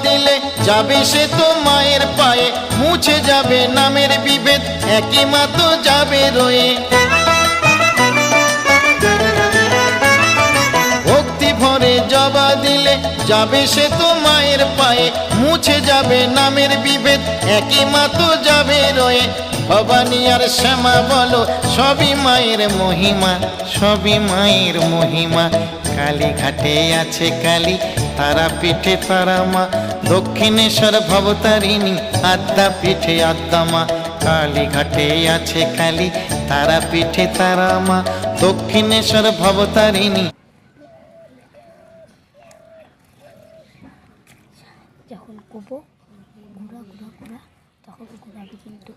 দিলে যাবে সে তো মায়ের পায়ে, মুছে যাবে নামের বিভেদ, একই মা তো যাবে রয়ে। ভক্তি ভরে জবা দিলে যাবে সে তো মায়ের পায়ে, মুছে যাবে নামের বিভেদ, একই মা তো যাবে রয়ে। ভবানী আর শ্যামা বলো সবই মায়ের মহিমা, সবই মায়ের মহিমা। কালীঘাটে আছে কালী, তারাপীঠে তারা মা, দক্ষিণেশ্বর ভবতারিণী, আদ্যাপীঠে আদ্যা মা। কালীঘাটে আছে কালী, তারাপীঠে তারা মা, দক্ষিণেশ্বর ভবতারিণী। যখন কোবো ঘোরা ঘোরা ঘোরা তখন ঘোরাবে কিন্তু।